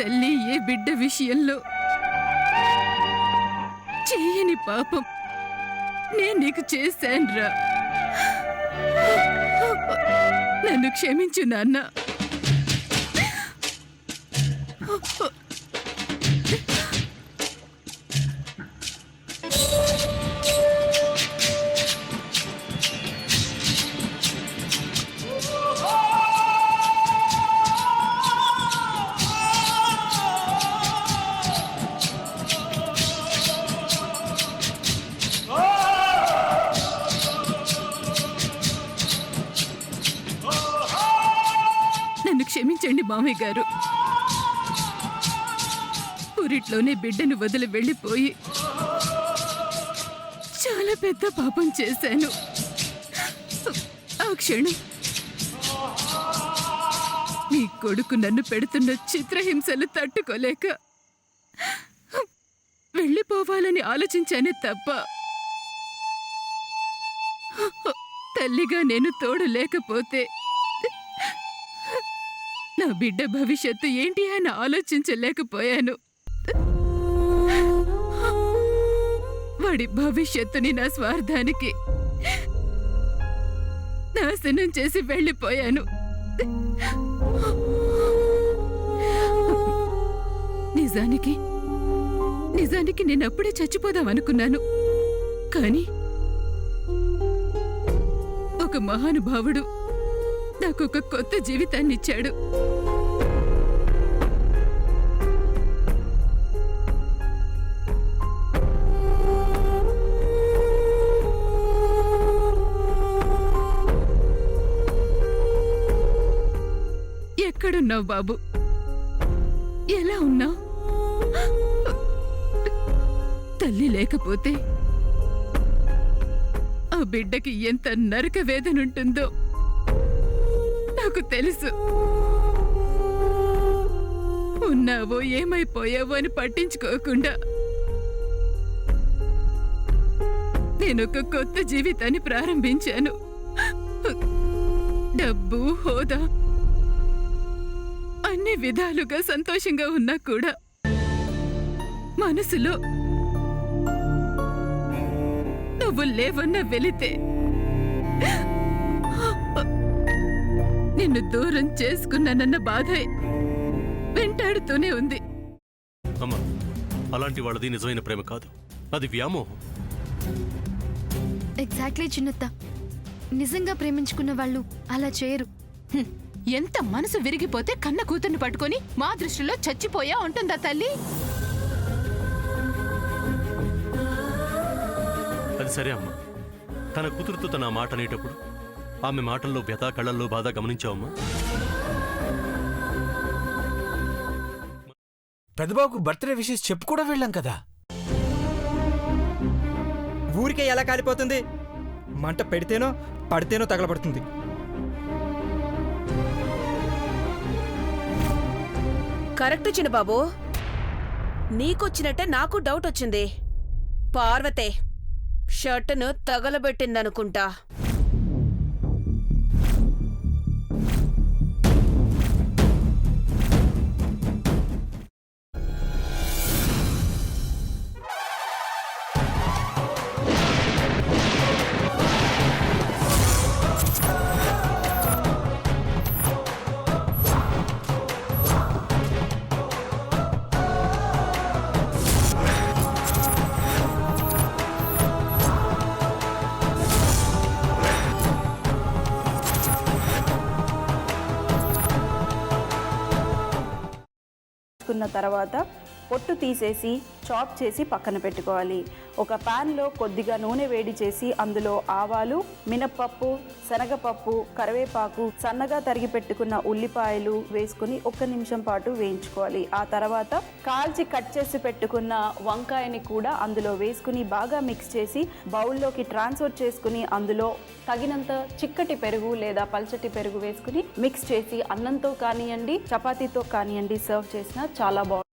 తల్లి ఏ బిడ్డ విషయంలో చెయ్యని పాపం నేను నీకు చేశాన్రా. నన్ను క్షమించు నాన్న. నన్ను క్షమించండి మామయ్య గారు. ఊరిట్లోనే బిడ్డను వదిలి వెళ్ళిపోయి చాలా పెద్ద పాపం చేశాను. ఆ క్షణం మీ కొడుకు నన్ను పెడుతున్న చిత్రహింసలు తట్టుకోలేక వెళ్ళిపోవాలని ఆలోచించానే తప్ప తల్లిగా నేను తోడు లేకపోతే నా బిడ్డ భవిష్యత్తు ఏంటి అని ఆలోచించలేకపోయాను. వాడి భవిష్యత్తుని నా స్వార్థానికి నాశనం చేసి వెళ్ళిపోయాను. నిజానికి నేను అప్పుడే చచ్చిపోదామనుకున్నాను. కానీ ఒక మహానుభావుడు నాకొక కొత్త జీవితాన్నిచ్చాడు. ఎక్కడున్నావు బాబు? ఎలా ఉన్నావు? తల్లి లేకపోతే ఆ బిడ్డకి ఎంత నరక వేదనుంటుందో నాకు తెలుసు. ఉన్నావో ఏమైపోయావో అని పట్టించుకోకుండా నేనొక కొత్త జీవితాన్ని ప్రారంభించాను. డబ్బు, హోదా అన్ని విధాలుగా సంతోషంగా ఉన్నా కూడా మనసులో నువ్వు లేవన్న వెళితే నిన్ను దూరం చేసుకున్నానన్న బాధ వెంటాడుతూనే ఉంది. అమ్మా, అలాంటి వాళ్ళది నిజమైన ప్రేమ కాదు, అది వ్యామోహం. ఎగ్జాక్ట్లీ చిన్నత్త. నిజంగా ప్రేమించుకున్న వాళ్ళు అలా చేయరు. ఎంత మనసు విరిగిపోతే కన్న కూతుర్ని పట్టుకొని మా దృష్టిలో చచ్చిపోయా ఉంటుందా తల్లి? అది సరే అమ్మా, తన కూతురుతో తన మాట అనేటప్పుడు ఆమె మాటల్లో వ్యథ, కళ్ళల్లో బాధ గమనించావమ్మా? పెద్దబాబుకు బర్త్డే విషెస్ చెప్పు కూడా వెళ్ళాం కదా. ఊరికే ఎలా కాలిపోతుంది? మంట పెడితేనో పడితేనో తగలబడుతుంది. కరెక్ట్ చిన్నబాబు, నీకొచ్చినట్టే నాకు డౌట్ వచ్చింది. పార్వతే షర్టును తగలబెట్టిందనుకుంటా. తర్వాత పొట్టు తీసేసి చాప్ చేసి పక్కన పెట్టుకోవాలి. ఒక ప్యాన్లో కొద్దిగా నూనె వేడి చేసి అందులో ఆవాలు, మినప్పప్పు, శనగపప్పు, కరివేపాకు, సన్నగా తరిగి పెట్టుకున్న ఉల్లిపాయలు వేసుకుని 1 నిమిషం పాటు వేయించుకోవాలి. ఆ తర్వాత కాల్చి కట్ చేసి పెట్టుకున్న వంకాయని కూడా అందులో వేసుకుని బాగా మిక్స్ చేసి బౌల్లోకి ట్రాన్స్ఫర్ చేసుకుని అందులో తగినంత చిక్కటి పెరుగు లేదా పల్చటి పెరుగు వేసుకుని మిక్స్ చేసి అన్నంతో కానివ్వండి, చపాతీతో కానివ్వండి సర్వ్ చేసినా చాలా బాగుంటుంది.